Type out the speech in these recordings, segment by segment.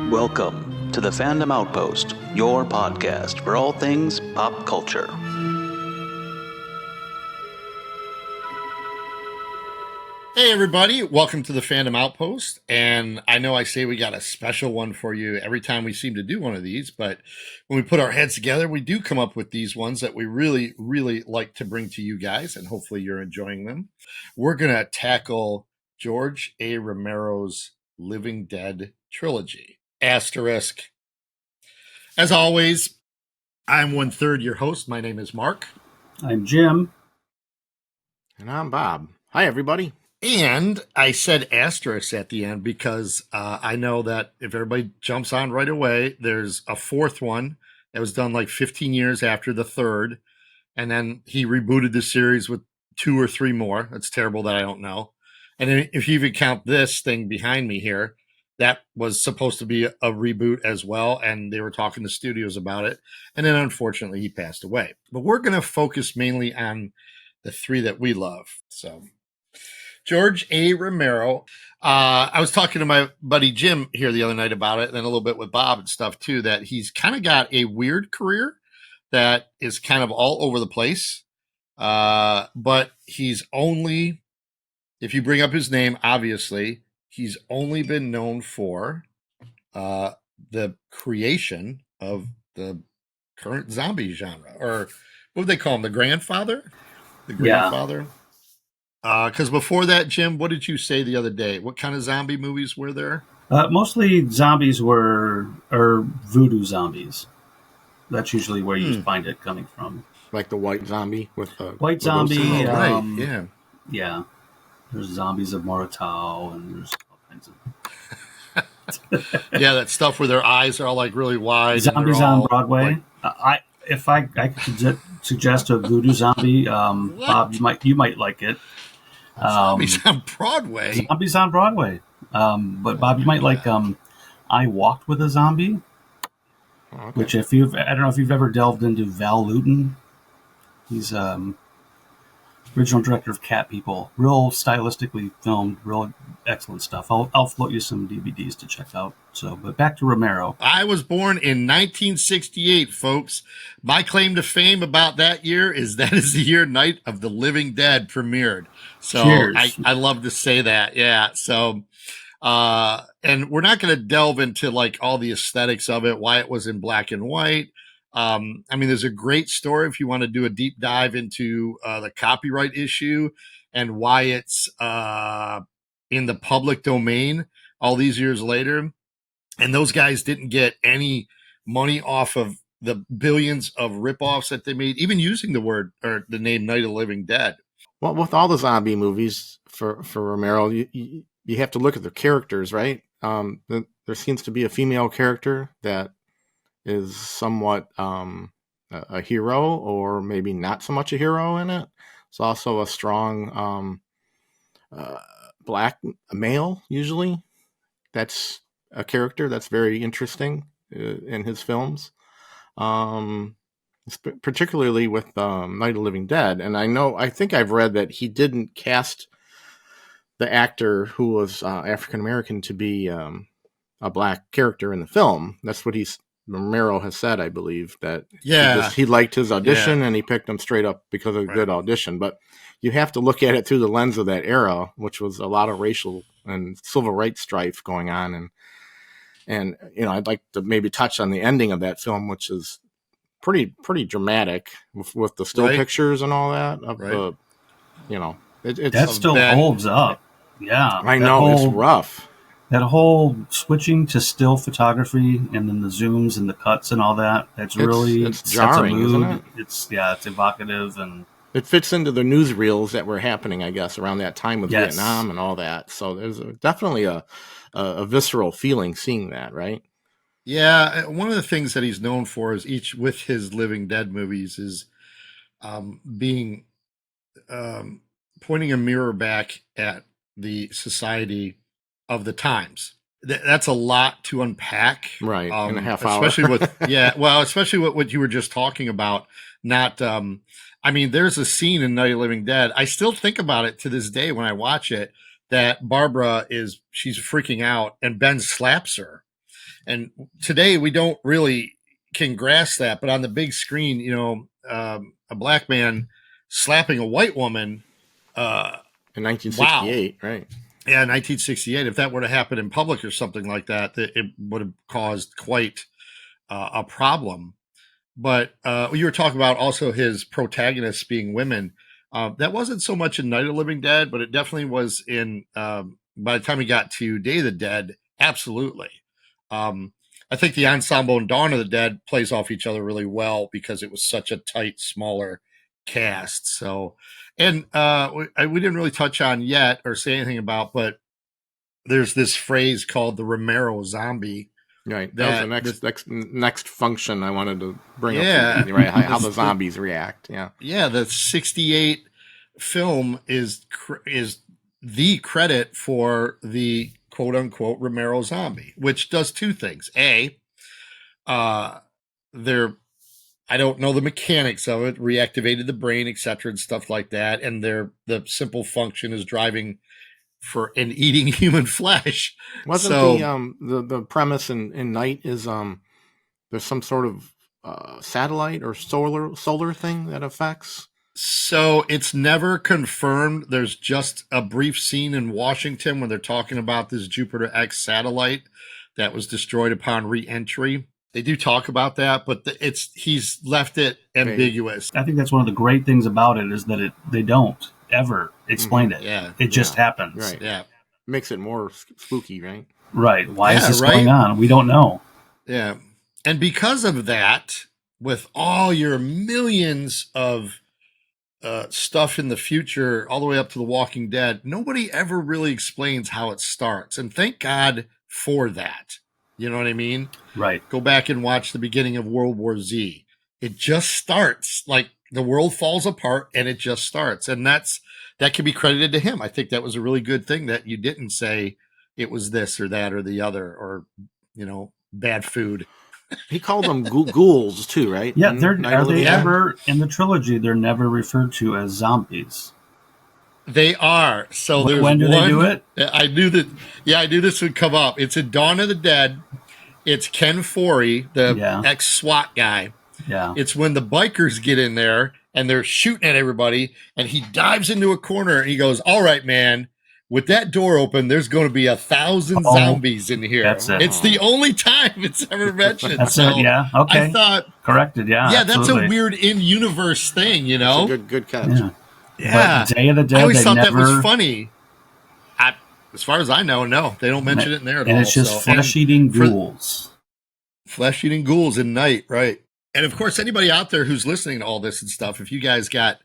Welcome to the Fandom Outpost, your podcast for all things pop culture. Hey everybody, welcome to the Fandom Outpost, and I know I say we got a special one for you every time we seem to do one of these, but when we put our heads together, we do come up with these ones that we really, really like to bring to you guys, and hopefully you're enjoying them. We're going to tackle George A. Romero's Living Dead Trilogy, asterisk. As always, I'm 1/3 your host. My name is Mark. I'm Jim. And I'm Bob. Hi, everybody. And I said asterisk at the end because I know that if everybody jumps on right away, there's a fourth one that was done like 15 years after the third. And then he rebooted the series with 2 or 3 more. That's terrible that I don't know. And then if you even count this thing behind me here, that was supposed to be a reboot as well. And they were talking to studios about it. And then unfortunately, he passed away. But we're going to focus mainly on the 3 that we love. So George A. Romero. I was talking to my buddy Jim here the other night about it, and then a little bit with Bob and stuff too, that he's kind of got a weird career that is kind of all over the place. But he's only, if you bring up his name, obviously, he's only been known for the creation of the current zombie genre, or what would they call him? The grandfather? The grandfather? Yeah. Because before that, Jim, what did you say the other day? What kind of zombie movies were there? Mostly zombies or voodoo zombies. That's usually where you find it coming from. Like the white zombie with white zombie. Right? Yeah, yeah. There's zombies of Moritao, and there's all kinds of. Yeah, that stuff where their eyes are all like really wide. Zombies on Broadway. Like... If I could suggest a voodoo zombie, Bob, you might like it. Zombies on Broadway. Zombies on Broadway. But Bob, you might like I Walked with a Zombie. Okay. Which I don't know if you've ever delved into Val Lewton. He's original director of Cat People. Real stylistically filmed, real excellent stuff. I'll float you some DVDs to check out. So, but back to Romero. I was born in 1968, folks. My claim to fame about that year is that is the year Night of the Living Dead premiered. So I love to say that. Yeah. So, and we're not going to delve into like all the aesthetics of it, why it was in black and white. I mean, there's a great story if you want to do a deep dive into the copyright issue and why it's in the public domain all these years later. And those guys didn't get any money off of the billions of ripoffs that they made, even using the word or the name Night of the Living Dead. Well, with all the zombie movies for Romero, you have to look at the characters, right? There seems to be a female character that is somewhat a hero, or maybe not so much a hero in it. It's also a strong black male, usually. That's a character that's very interesting in his films, particularly with Night of the Living Dead. And I think I've read that he didn't cast the actor who was African American to be a black character in the film. That's what Romero has said, I believe, that he liked his audition and he picked him straight up because of a good audition. But you have to look at it through the lens of that era, which was a lot of racial and civil rights strife going on. And I'd like to maybe touch on the ending of that film, which is pretty dramatic with the still pictures and all that. That still holds up. Yeah, I know it's rough. That whole switching to still photography and then the zooms and the cuts and all that, it's jarring, isn't it? It's evocative, and it fits into the newsreels that were happening, I guess, around that time with Vietnam and all that. So there's definitely a visceral feeling seeing that, right? Yeah, one of the things that he's known for is with his Living Dead movies is being pointing a mirror back at the society of the times. That's a lot to unpack, right? In a half hour, especially with especially what you were just talking about. Not, I mean, there's a scene in Night of the Living Dead. I still think about it to this day when I watch it. That Barbara she's freaking out, and Ben slaps her, And today we don't really can grasp that, but on the big screen, a black man slapping a white woman, in 1968, wow. right? Yeah, 1968. If that were to happen in public or something like that, it would have caused quite a problem. But you were talking about also his protagonists being women. That wasn't so much in Night of the Living Dead, but it definitely was in. By the time he got to Day of the Dead, absolutely. I think the ensemble in Dawn of the Dead plays off each other really well because it was such a tight, smaller cast. So, and we didn't really touch on yet or say anything about, but there's this phrase called the Romero zombie. Right. That was the next function I wanted to bring up. Right. How the zombies react. Yeah. Yeah. The 68 film is the credit for the quote unquote Romero zombie, which does two things. I don't know the mechanics of it, reactivated the brain, etc., and stuff like that. And the simple function is driving for and eating human flesh. Wasn't the premise in Night is there's some sort of satellite or solar thing that affects? So it's never confirmed. There's just a brief scene in Washington when they're talking about this Jupiter X satellite that was destroyed upon re-entry. They do talk about that, but he's left it ambiguous. I think that's one of the great things about it is that they don't ever explain it. Yeah. It just happens. Right. Yeah. Makes it more spooky, right? Right. Why is this going on? We don't know. Yeah. And because of that, with all your millions of stuff in the future, all the way up to The Walking Dead, nobody ever really explains how it starts. And thank God for that. You know what I mean? Right. Go back and watch the beginning of World War Z. It just starts like the world falls apart and it just starts. And that can be credited to him. I think that was a really good thing that you didn't say it was this or that or the other or, bad food. He called them ghouls too, right? Yeah. Are they ever in the trilogy? They're never referred to as zombies. They are. So there's when do they do it? I knew that. Yeah, I knew this would come up. It's in Dawn of the Dead. It's Ken Foree, the ex-SWAT guy. Yeah. It's when the bikers get in there and they're shooting at everybody, and he dives into a corner and he goes, "All right, man, with that door open, there's going to be 1,000 zombies in here." That's it. It's the only time it's ever mentioned. That's it. Yeah. Okay. I thought corrected. Yeah. Yeah, absolutely. that's a weird in-universe thing, That's a good catch. Yeah. Yeah. But Day of the Dead, I always thought that was funny. As far as I know, no, they don't mention it in there at all. And it's just flesh-eating ghouls. Flesh-eating ghouls in Night, right. And of course, anybody out there who's listening to all this and stuff, if you guys got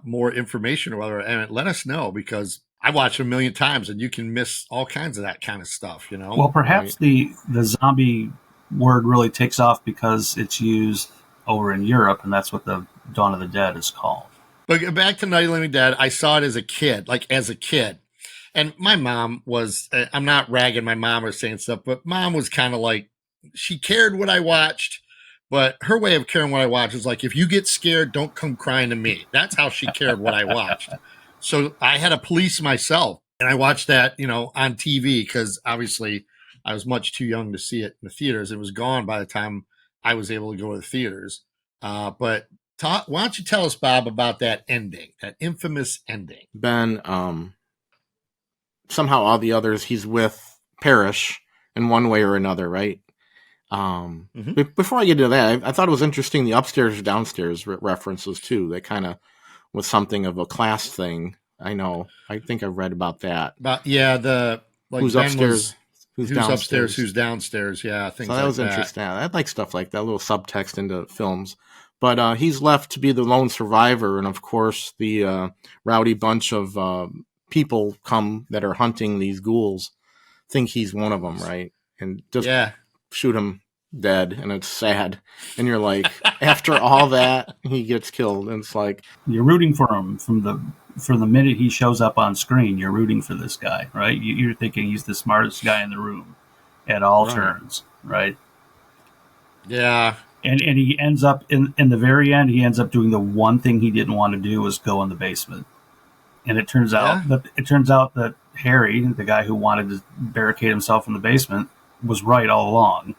more information or whatever, and let us know, because I watch it a million times and you can miss all kinds of that kind of stuff, Well, perhaps the zombie word really takes off because it's used over in Europe, and that's what the Dawn of the Dead is called. But back to Night of the Living Dead, I saw it as a kid. And my mom was, I'm not ragging my mom or saying stuff, but mom was kind of like, she cared what I watched, but her way of caring what I watched was like, if you get scared, don't come crying to me. That's how she cared what I watched. So I had to police myself, and I watched that, on TV, because obviously I was much too young to see it in the theaters. It was gone by the time I was able to go to the theaters. But why don't you tell us, Bob, about that ending, that infamous ending? Ben, somehow all the others, he's with Parrish in one way or another, right? Before I get into that, I thought it was interesting, the upstairs downstairs references too. That kind of was something of a class thing. I think I read about that. Who's Ben upstairs, who's upstairs, who's downstairs. Yeah, things so that was interesting. I like stuff like that, little subtext into films. But he's left to be the lone survivor, and of course the rowdy bunch of people come that are hunting these ghouls think he's one of them, right? And just shoot him dead, and it's sad. And you're like, after all that, he gets killed, and it's like you're rooting for him from the minute he shows up on screen. You're rooting for this guy, right? You're thinking he's the smartest guy in the room at all turns, right? Yeah. And he ends up in the very end. He ends up doing the one thing he didn't want to do, was go in the basement. And it turns out that Harry, the guy who wanted to barricade himself in the basement, was right all along.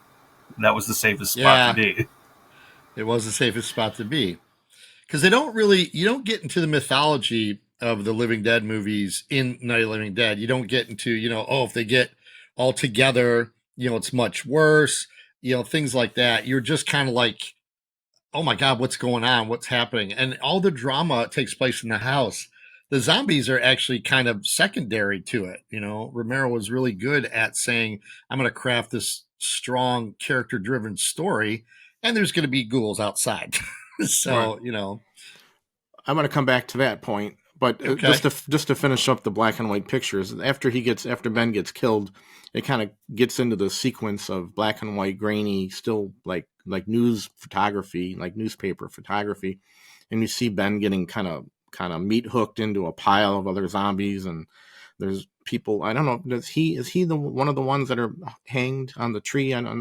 That was the safest spot to be. It was the safest spot to be. Because you don't get into the mythology of the Living Dead movies in Night of the Living Dead. You don't get into, if they get all together, it's much worse, things like that. You're just kind of like, oh my God, what's going on? What's happening? And all the drama takes place in the house. The zombies are actually kind of secondary to it. Romero was really good at saying, I'm going to craft this strong character driven story, and there's going to be ghouls outside. So, right. I'm going to come back to that point, but okay. just to finish up the black and white pictures, after Ben gets killed, it kind of gets into the sequence of black and white, grainy, still like news photography, like newspaper photography, and you see Ben getting kind of meat hooked into a pile of other zombies, and there's people. I don't know. Is he one of the ones that are hanged on the tree? And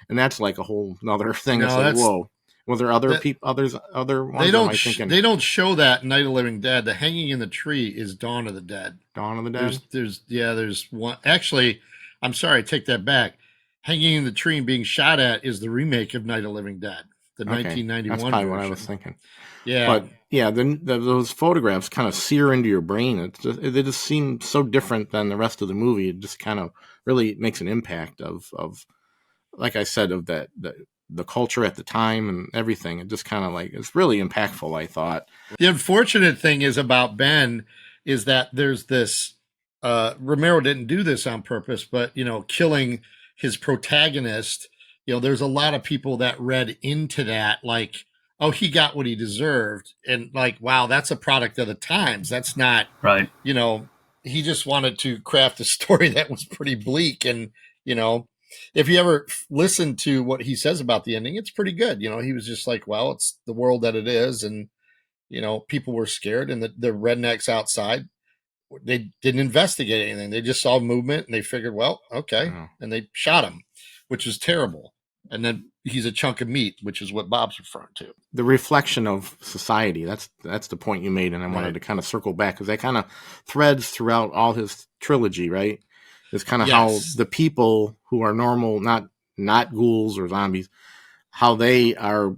that's like a whole another thing. No, it's like, whoa. Was there other people? Other ones? They don't show that Night of the Living Dead. The hanging in the tree is Dawn of the Dead. Dawn of the Dead. There's one. Actually, I'm sorry, I take that back. Hanging in the tree and being shot at is the remake of Night of the Living Dead, the 1991 That's probably version. what I was thinking. Yeah, but yeah, then those photographs kind of sear into your brain. They just seem so different than the rest of the movie. It just kind of really makes an impact of like I said, of the culture at the time and everything. It just kind of like, it's really impactful, I thought. The unfortunate thing is about Ben is that there's this, Romero didn't do this on purpose, but, killing his protagonist, there's a lot of people that read into that, like, oh, he got what he deserved. And like, wow, that's a product of the times. That's not, right. He just wanted to craft a story that was pretty bleak. And, if you ever listen to what he says about the ending, it's pretty good. He was just like, well, it's the world that it is. And, people were scared, and the rednecks outside, they didn't investigate anything. They just saw movement and they figured, well, okay. Oh. And they shot him, which is terrible. And then he's a chunk of meat, which is what Bob's referring to. The reflection of society. That's the point you made. And I wanted to kind of circle back, because that kind of threads throughout all his trilogy, right? It's kind of how the people who are normal, not ghouls or zombies, how they are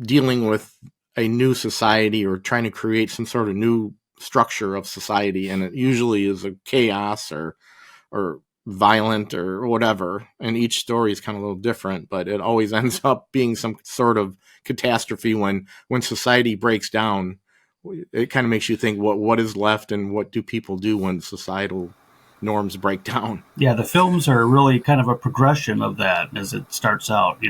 dealing with a new society or trying to create some sort of new structure of society. And it usually is a chaos or violent or whatever. And each story is kind of a little different, but it always ends up being some sort of catastrophe when society breaks down. It kind of makes you think what is left and what do people do when societal norms break down. Yeah, the films are really kind of a progression of that as it starts out,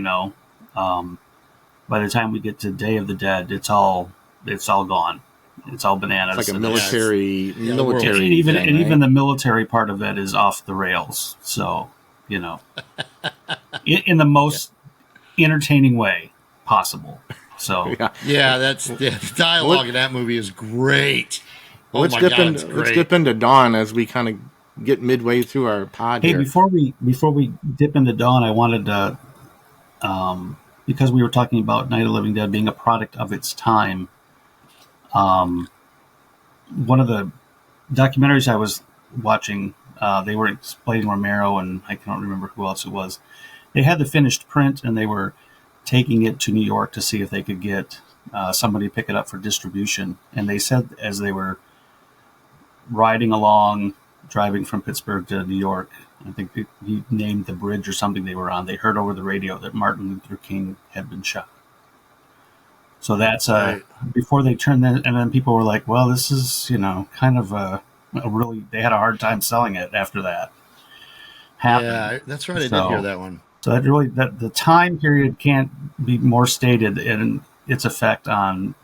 by the time we get to Day of the Dead, it's all gone. It's all bananas. It's like a military and even the military part of it is off the rails. So, in the most entertaining way possible. So the dialogue in that movie is great. Let's dip into Dawn as we kind of get midway through our pod. Hey, here. before we dip into Dawn, I wanted to, because we were talking about Night of the Living Dead being a product of its time. One of the documentaries I was watching, they were explaining Romero, and I can't remember who else it was. They had the finished print, and they were taking it to New York to see if they could get somebody to pick it up for distribution. And they said as they were riding along, driving from Pittsburgh to New York, I think he named the bridge or something they were on, they heard over the radio that Martin Luther King had been shot. So that's before they turned that, and then people were like, well, this is, kind of a really, they had a hard time selling it after that happened. Yeah, that's right. I did hear that one. So that really, the time period can't be more stated in its effect on,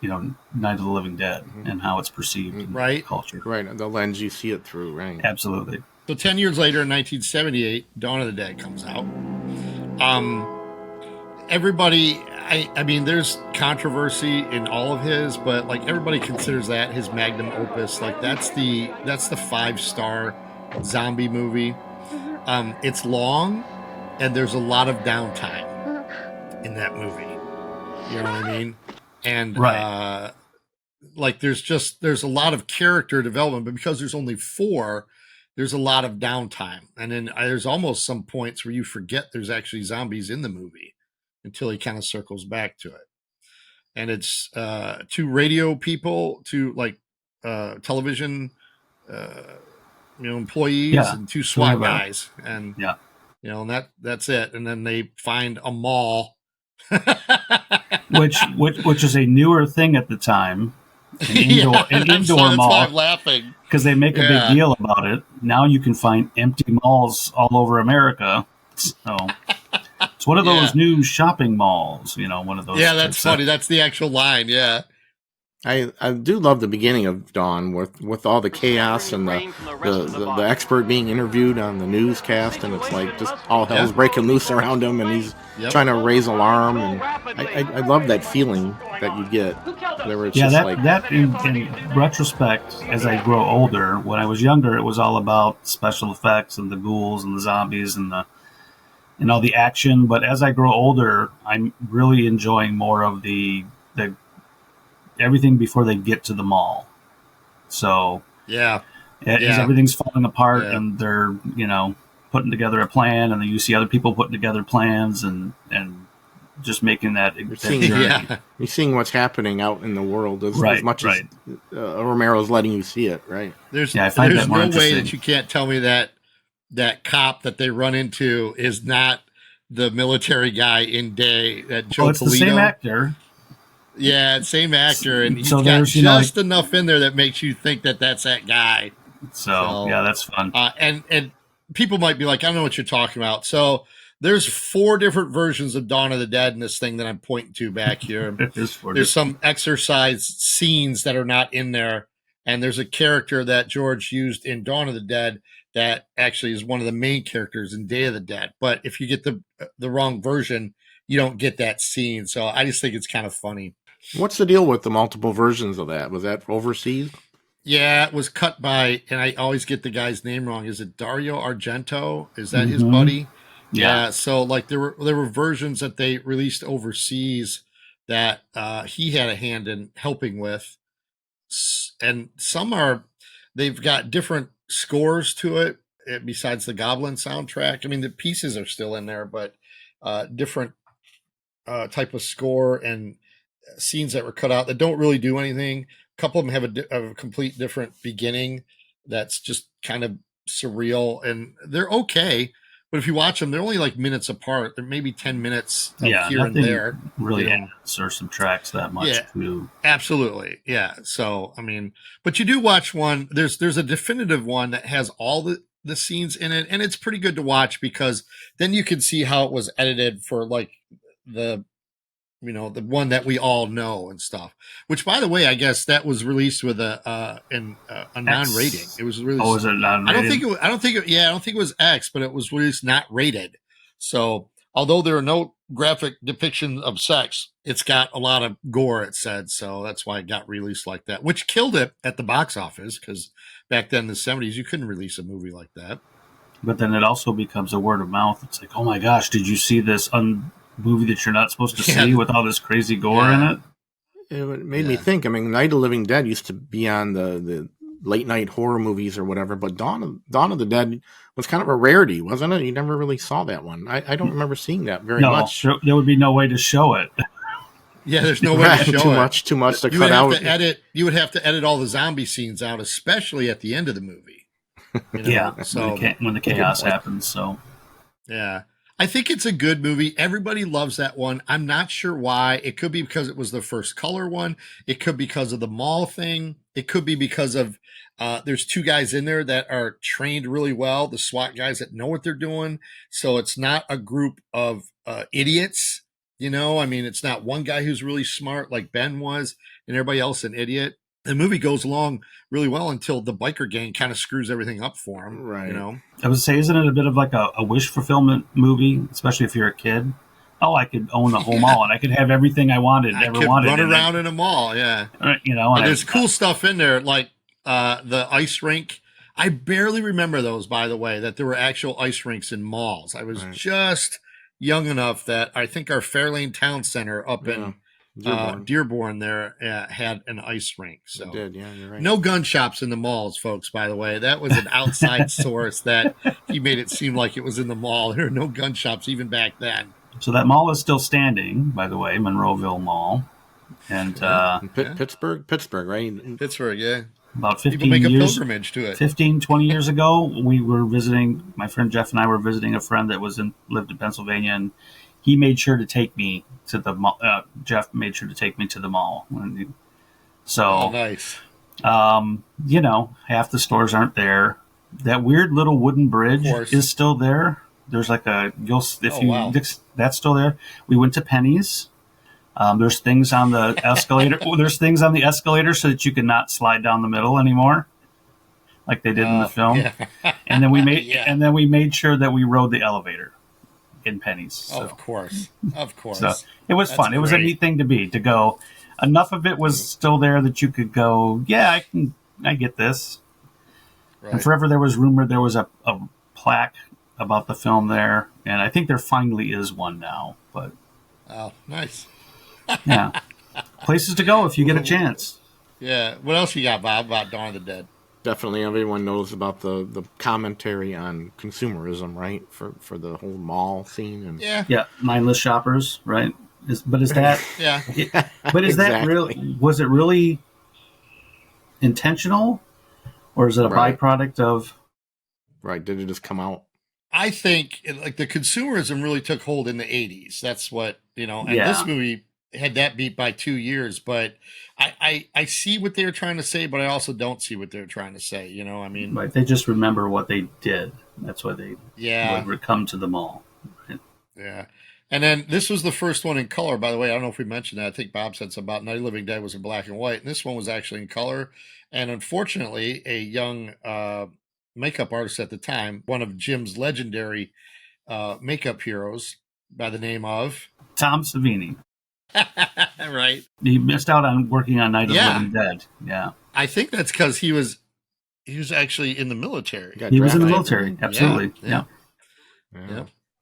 Night of the Living Dead and how it's perceived in culture. Right, the lens you see it through, right? Absolutely. So 10 years later, in 1978, Dawn of the Dead comes out. Everybody, I mean, there's controversy in all of his, but like everybody considers that his magnum opus. Like that's the 5-star zombie movie. It's long, and there's a lot of downtime in that movie. You know what I mean? And like there's a lot of character development, but because there's only 4, there's a lot of downtime, and then there's almost some points where you forget there's actually zombies in the movie until he kind of circles back to it. And it's two radio people, two like television employees, and two SWAT guys, and and that's it. And then they find a mall, which is a newer thing at the time, an indoor mall. That's why I'm laughing, because they make a big deal about it. Now you can find empty malls all over America. So it's one of those new shopping malls, one of those. Yeah, that's funny. That's the actual line. Yeah. I do love the beginning of Dawn with all the chaos and the expert being interviewed on the newscast, and it's like just all hell's breaking loose around him, and he's trying to raise alarm, and I love that feeling that you get. That in retrospect, as I grow older, when I was younger, it was all about special effects and the ghouls and the zombies and all the action. But as I grow older, I'm really enjoying more of the everything before they get to the mall. So as everything's falling apart and they're putting together a plan, and then you see other people putting together plans and just making that journey. You're seeing what's happening out in the world as much as Romero's letting you see it, right? There's no way that you can't tell me that cop that they run into is not the military guy in Day, that Joe it's Polito. The same actor. Yeah, same actor, and he's got just enough in there that makes you think that that's that guy. So that's fun. And people might be like, I don't know what you're talking about. So there's 4 different versions of Dawn of the Dead in this thing that I'm pointing to back here. There's some exercise scenes that are not in there, and there's a character that George used in Dawn of the Dead that actually is one of the main characters in Day of the Dead. But if you get the wrong version, you don't get that scene. So I just think it's kind of funny. What's the deal with the multiple versions of that? Was that overseas? Yeah, it was cut by, and I always get the guy's name wrong. Is it Dario Argento? Is that his buddy? Yeah. So like there were versions that they released overseas that he had a hand in helping with, and they've got different scores to it besides the Goblin soundtrack. I mean, the pieces are still in there, but different type of score and scenes that were cut out that don't really do anything. A couple of them have a complete different beginning that's just kind of surreal, and they're okay. But if you watch them, they're only like minutes apart. They're maybe 10 minutes here and there. Really adds or subtracts that much. Yeah, absolutely. Yeah. So, I mean, but you do watch one. There's a definitive one that has all the scenes in it, and it's pretty good to watch because then you can see how it was edited for like the one that we all know and stuff, which by the way, I guess that was released with a non-rating. It was released. Oh, was it non-rated? I don't think it was X, but it was released not rated. So although there are no graphic depictions of sex, it's got a lot of gore, it said. So that's why it got released like that, which killed it at the box office. Cause back then in the 70s, you couldn't release a movie like that. But then it also becomes a word of mouth. It's like, oh my gosh, did you see this movie that you're not supposed to see with all this crazy gore in it? It made me think. I mean, Night of the Living Dead used to be on the late night horror movies or whatever, but Dawn of the Dead was kind of a rarity, wasn't it? You never really saw that one. I don't remember seeing that very much. There would be no way to show it. Yeah, there's no way to show it. Too much to cut out. You would have to edit all the zombie scenes out, especially at the end of the movie. Yeah, so when the chaos happens. So yeah. I think it's a good movie. Everybody loves that one. I'm not sure why. It could be because it was the first color one. It could be because of the mall thing. It could be because of there's 2 guys in there that are trained really well, the SWAT guys that know what they're doing. So it's not a group of idiots. I mean, it's not one guy who's really smart like Ben was and everybody else an idiot. The movie goes along really well until the biker gang kind of screws everything up for him. Right. I would say, isn't it a bit of like a wish fulfillment movie, especially if you're a kid? Oh, I could own the whole mall and I could have everything I wanted. I could run around in a mall. Yeah. And there's cool stuff in there, like the ice rink. I barely remember those, by the way, that there were actual ice rinks in malls. I was just young enough that I think our Fairlane Town Center up in Dearborn there had an ice rink. So It did, yeah, you're right. No gun shops in the malls, folks, by the way. That was an outside source that he made it seem like it was in the mall. There are no gun shops even back then. So that mall is still standing, by the way, Monroeville Mall. And Pittsburgh, right? Pittsburgh, yeah. About 15 People make years, a pilgrimage to it. 15, 20 years ago, we were visiting, my friend Jeff and I were visiting a friend that lived in Pennsylvania, and he made sure to take me to the mall. Jeff made sure to take me to the mall. So, nice. Half the stores aren't there. That weird little wooden bridge is still there. There's like that's still there. We went to Penny's. There's things on the escalator. There's things on the escalator so that you can not slide down the middle anymore, like they did in the film. Yeah. And then we made sure that we rode the elevator in Penny's. So. Of course. So it was fun. Great. It was a neat thing to go. Enough of it was still there that you could go, yeah, I get this. Right. And forever there was a plaque about the film there, and I think there finally is one now. But oh, nice. Yeah, places to go if you get a chance. Yeah. What else you got, Bob, about Dawn of the Dead? Definitely, everyone knows about the commentary on consumerism, right? For the whole mall scene and mindless shoppers, right? Is that But is that really? Was it really intentional, or is it a byproduct of? Right? Did it just come out? I think the consumerism really took hold in the 80s. That's what, and this movie had that beat by 2 years, but I see what they're trying to say, but I also don't see what they're trying to say, I mean. Right, they just remember what they did. That's why they would come to the mall. Right? Yeah. And then this was the first one in color, by the way. I don't know if we mentioned that. I think Bob said something about Night of the Living Dead was in black and white, and this one was actually in color. And unfortunately, a young makeup artist at the time, one of Jim's legendary makeup heroes by the name of Tom Savini. Right. He missed out on working on Night of the Living Dead. Yeah. I think that's because he was actually in the military. He was in the military. Absolutely. Yeah.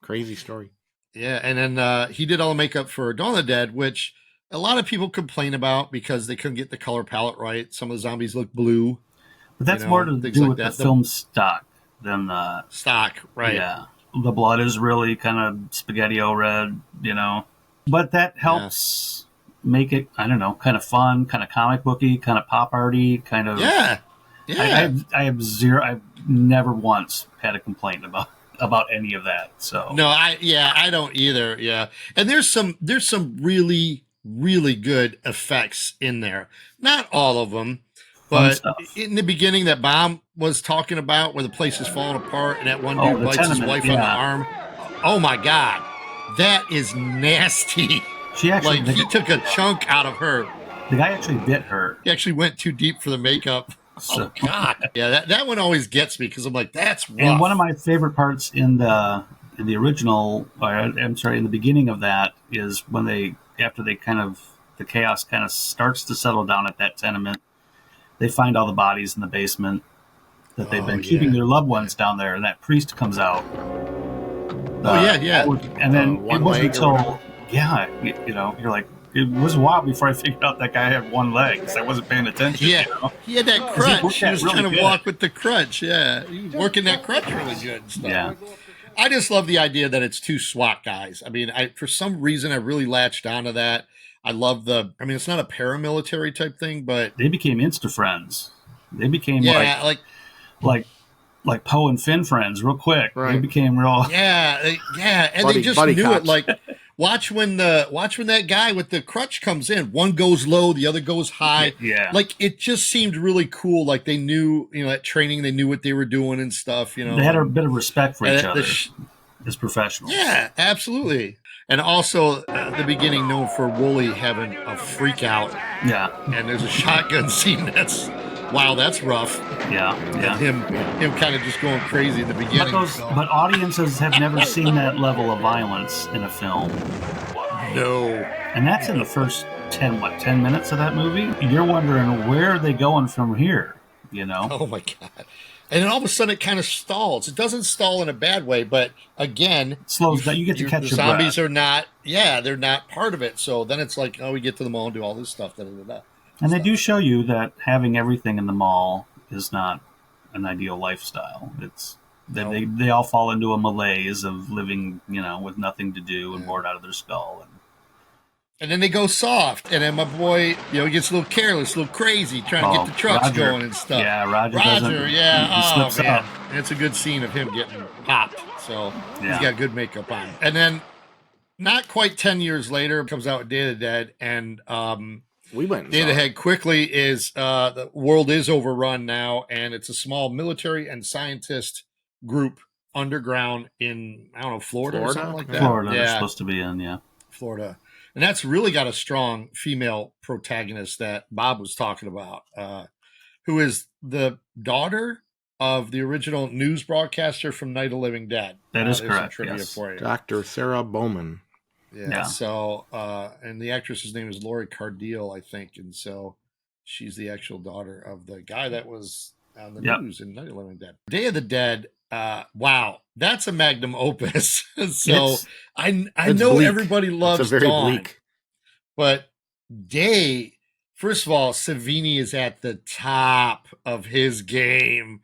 Crazy story. Yeah. And then he did all the makeup for Dawn of the Dead, which a lot of people complain about because they couldn't get the color palette right. Some of the zombies look blue. But that's more to do with the film stock than the stock, right? Yeah, the blood is really kind of spaghetti-o red, But that helps make it, I don't know, kind of fun, kind of comic booky, kind of pop arty, kind of. Yeah. I've never once had a complaint about any of that. So no, I don't either. Yeah, and there's some really really good effects in there. Not all of them. But in the beginning, that Bob was talking about where the place is falling apart and that one dude bites his wife on the arm. Oh, my God. That is nasty. She actually... he took a chunk out of her. The guy actually bit her. He actually went too deep for the makeup. Oh, God. Yeah, that one always gets me because I'm like, that's rough. And one of my favorite parts in the original, in the beginning of that is when the chaos kind of starts to settle down at that tenement. They find all the bodies in the basement that they've been keeping their loved ones down there, and that priest comes out. And then it wasn't until, you're like, it was a while before I figured out that guy had one leg because I wasn't paying attention. Yeah, he had that crutch. He was trying to walk with the crutch. Yeah, he was working that crutch really good and stuff. Yeah. I just love the idea that it's two SWAT guys. I mean, for some reason, I really latched onto that. I love it's not a paramilitary type thing, but they became Insta friends. They became like Poe and Finn friends real quick. Right. They became real. Yeah. And they just knew cops. It. Like, watch when that guy with the crutch comes in. One goes low, the other goes high. Yeah. Like, it just seemed really cool. Like they knew, at training, they knew what they were doing and stuff. They had a bit of respect for each other as professionals. Yeah, absolutely. And also, the beginning known for Wooly having a freak out. Yeah. And there's a shotgun scene that's rough. Yeah. And him kind of just going crazy in the beginning. But audiences have never seen that level of violence in a film. No. And that's in the first 10 minutes of that movie? You're wondering, where are they going from here? Oh, my God. And then all of a sudden it kind of stalls. It doesn't stall in a bad way, but again, It slows down. You get to catch the your zombies breath. are not, they're not part of it. So then it's like, we get to the mall and do all this stuff. And they do show you that having everything in the mall is not an ideal lifestyle. It's they all fall into a malaise of living, with nothing to do and bored out of their skull. And then they go soft, and then my boy, he gets a little careless, a little crazy, trying to get the trucks going and stuff. Yeah, Roger he slips up. And it's a good scene of him getting popped. So Yeah. he's got good makeup on. And then, not quite 10 years later, comes out with Day of the Dead, and we went. Day of the Dead quickly is the world is overrun now, and it's a small military and scientist group underground in Florida or something like that. Florida, they're supposed to be in, Florida. And that's really got a strong female protagonist that Bob was talking about, who is the daughter of the original news broadcaster from Night of the Living Dead. That is correct. Trivia for you. Dr. Sarah Bowman. Yeah. So, and the actress's name is Lori Cardeal, I think. And so she's the actual daughter of the guy that was on the news in Night of the Living Dead. Day of the Dead. Wow, that's a magnum opus. So I know bleak. Everybody loves Dawn, bleak. But Day, first of all, Savini is at the top of his game.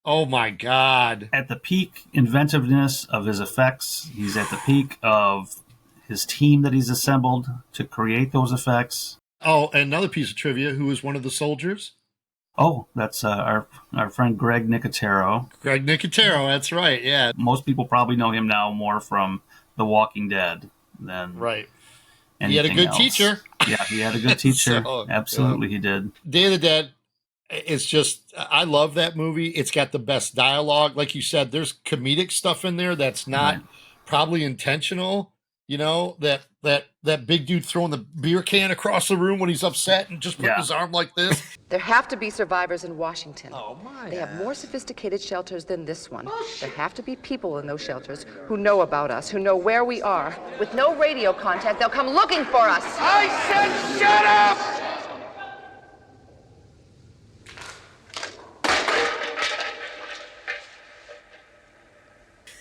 Oh my God. At the peak inventiveness of his effects, he's at the peak of his team that he's assembled to create those effects. Oh, another piece of trivia, who was one of the soldiers? Oh, that's our friend Greg Nicotero. Greg Nicotero, that's right, yeah. Most people probably know him now more from The Walking Dead than He had a good teacher. Yeah, he had a good teacher. Absolutely, he did. Day of the Dead, it's just, I love that movie. It's got the best dialogue. Like you said, there's comedic stuff in there that's not probably intentional. That big dude throwing the beer can across the room when he's upset and just putting his arm like this. There have to be survivors in Washington. Oh, my. They have more sophisticated shelters than this one. There have to be people in those shelters who know about us, who know where we are. With no radio contact, they'll come looking for us. I said shut up!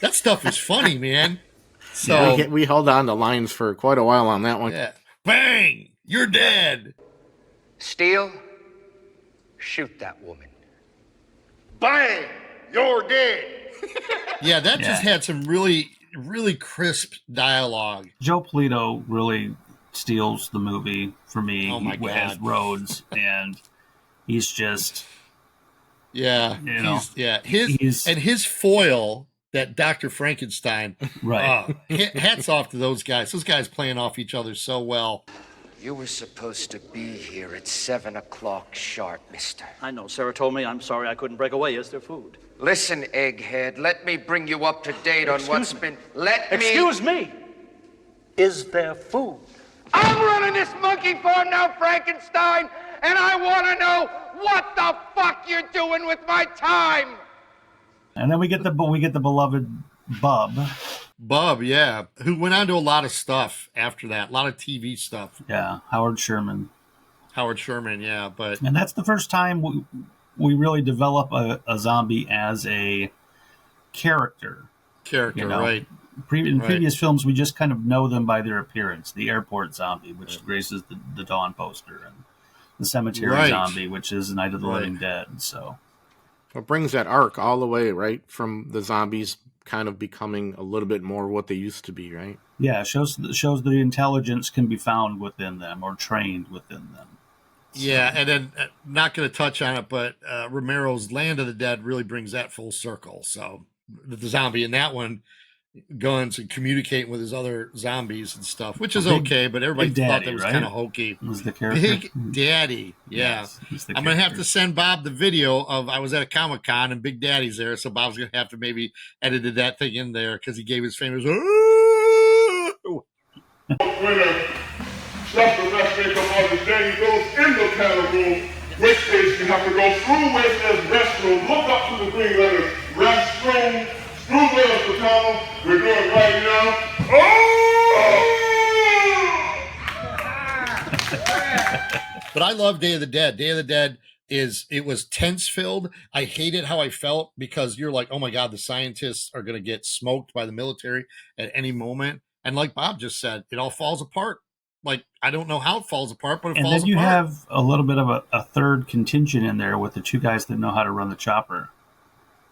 That stuff is funny, man. So we held on to lines for quite a while on that one. Yeah. Bang! You're dead. Steele, shoot that woman. Bang! You're dead. Yeah, that just had some really, really crisp dialogue. Joe Polito really steals the movie for me. Oh my God. As Rhodes, and he's just his foil. That Dr. Frankenstein. Right. Hats off to those guys. Those guys playing off each other so well. You were supposed to be here at 7 o'clock sharp, mister. I know. Sarah told me. I'm sorry I couldn't break away. Is there food? Listen, egghead, let me bring you up to date on what's been... Excuse me. Is there food? I'm running this monkey farm now, Frankenstein, and I want to know what the fuck you're doing with my time. And then we get the beloved Bub. Bub, yeah, who went on to a lot of stuff after that, a lot of TV stuff. Yeah, Howard Sherman, yeah, and that's the first time we really develop a zombie as a character. Right. In previous films, we just kind of know them by their appearance. The airport zombie, which graces the Dawn poster, and the cemetery zombie, which is Night of the Living Dead. So. It brings that arc all the way, right, from the zombies kind of becoming a little bit more what they used to be, right? Yeah, shows the intelligence can be found within them or trained within them. So. Yeah, and then not going to touch on it, but Romero's Land of the Dead really brings that full circle. So the zombie in that one, guns and communicating with his other zombies and stuff, which is okay, but everybody thought that was kind of hokey. Was the character Big Daddy? Yeah, I'm gonna have to send Bob the video of I was at a Comic-Con and Big Daddy's there, so Bob's gonna have to maybe edited that thing in there because he gave his famous. When stuff the best makeup of the day goes in the panel room, which is you have to go through where it says restroom, look up to the green letters, restroom. Through the tunnel, we're doing right now. Oh! But I love Day of the Dead. Day of the Dead it was tense filled. I hated how I felt because you're like, oh my God, the scientists are going to get smoked by the military at any moment. And like Bob just said, it all falls apart. Like, I don't know how it falls apart, but it falls apart. And then you have a little bit of a third contingent in there with the two guys that know how to run the chopper.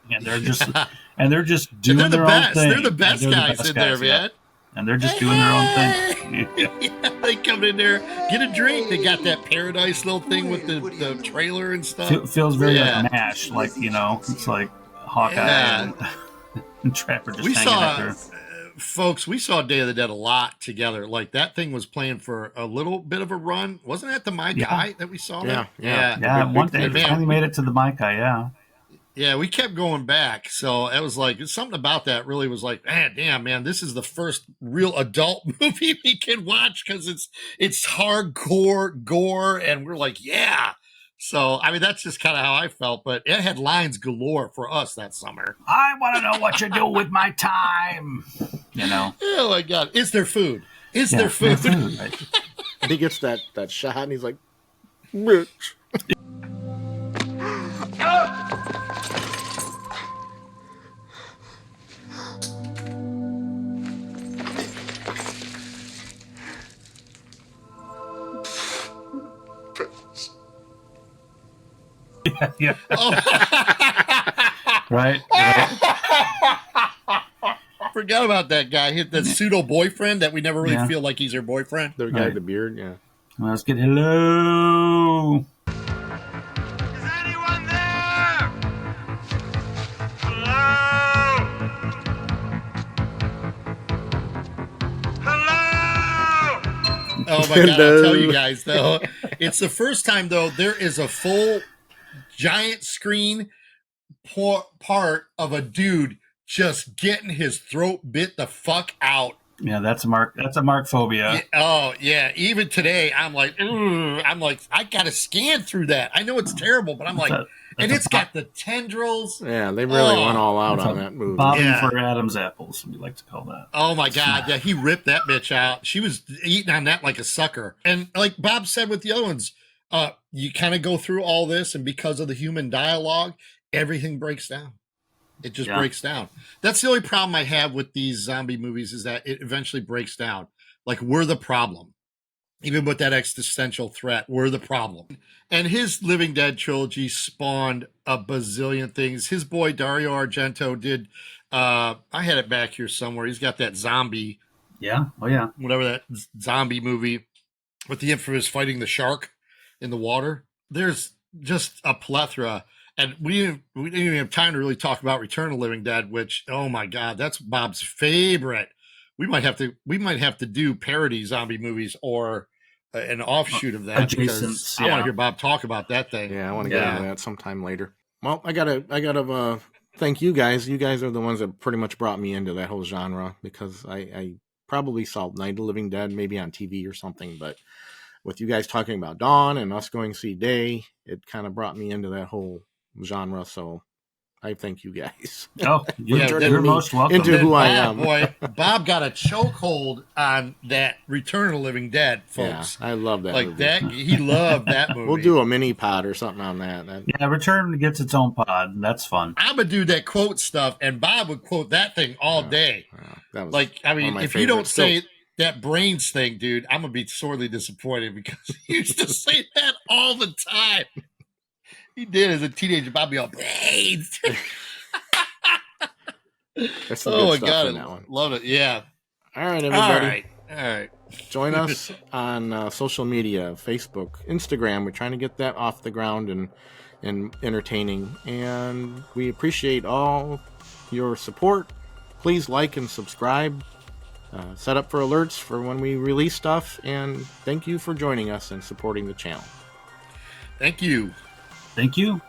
And they're just doing their own thing. They're the best guys in there, man. And they're just doing their own thing. Yeah, they come in there, get a drink. They got that paradise little thing with the trailer and stuff. Feels very like MASH, like, it's like Hawkeye and Trapper just hanging out there. Folks, we saw Day of the Dead a lot together. Like, that thing was playing for a little bit of a run. Wasn't that the My Guy that we saw? Yeah. One day, finally made it to the My Guy, yeah. Yeah, we kept going back. So it was like, something about that really was like, man, this is the first real adult movie we can watch because it's hardcore gore. And we're like, yeah. So, I mean, that's just kind of how I felt. But it had lines galore for us that summer. I want to know what you do with my time. Oh, my God. Is there food? Is there food? Right. He gets that shot and he's like, bitch. Yeah. Oh. Right. Forgot about that guy. The pseudo boyfriend that we never really feel like he's her boyfriend. The guy with the beard, yeah. Let's get hello. Is anyone there? Hello? Hello? Oh my God, I'll tell you guys though. It's the first time though there is a full giant screen part of a dude just getting his throat bit the fuck out. Yeah, that's a mark phobia. Yeah. Even today, I'm like, I gotta scan through that. I know it's terrible, but I'm like, and it's got the tendrils. Yeah, they really went all out on that movie. Bobbing for Adam's apples, we like to call that. Oh my God, yeah, he ripped that bitch out. She was eating on that like a sucker. And like Bob said with the other ones, you kind of go through all this, and because of the human dialogue, everything breaks down. It just breaks down. That's the only problem I have with these zombie movies is that it eventually breaks down. Like, we're the problem. Even with that existential threat, we're the problem. And his Living Dead trilogy spawned a bazillion things. His boy Dario Argento did, I had it back here somewhere. He's got that zombie. Yeah. Oh, yeah. Whatever that zombie movie with the infamous fighting the shark in the water. There's just a plethora. And we didn't even have time to really talk about Return of the Living Dead, which, oh my God, that's Bob's favorite. We might have to do parody zombie movies or an offshoot of that because I want to hear Bob talk about that thing. Yeah, I want to get into that sometime later. Well, I gotta thank you guys. You guys are the ones that pretty much brought me into that whole genre because I probably saw Night of the Living Dead maybe on TV or something, but with you guys talking about Dawn and us going to see Day, it kind of brought me into that whole genre, so I thank you guys. Oh, you're most welcome. Into who I am. Boy, Bob got a chokehold on that Return of the Living Dead, folks. Yeah, I love that like movie. That. He loved that movie. We'll do a mini pod or something on that. Yeah, Return gets its own pod. That's fun. I'm gonna do that quote stuff, and Bob would quote that thing all day. That was like, I mean, if you don't say that brains thing, dude, I'm gonna be sorely disappointed because he used to say that all the time. He did as a teenager. Bobby all brains. That's some good stuff in that one. Love it. Yeah. All right, everybody. All right. Join us on social media, Facebook, Instagram. We're trying to get that off the ground and entertaining. And we appreciate all your support. Please like and subscribe. Set up for alerts for when we release stuff. And thank you for joining us and supporting the channel. Thank you. Thank you.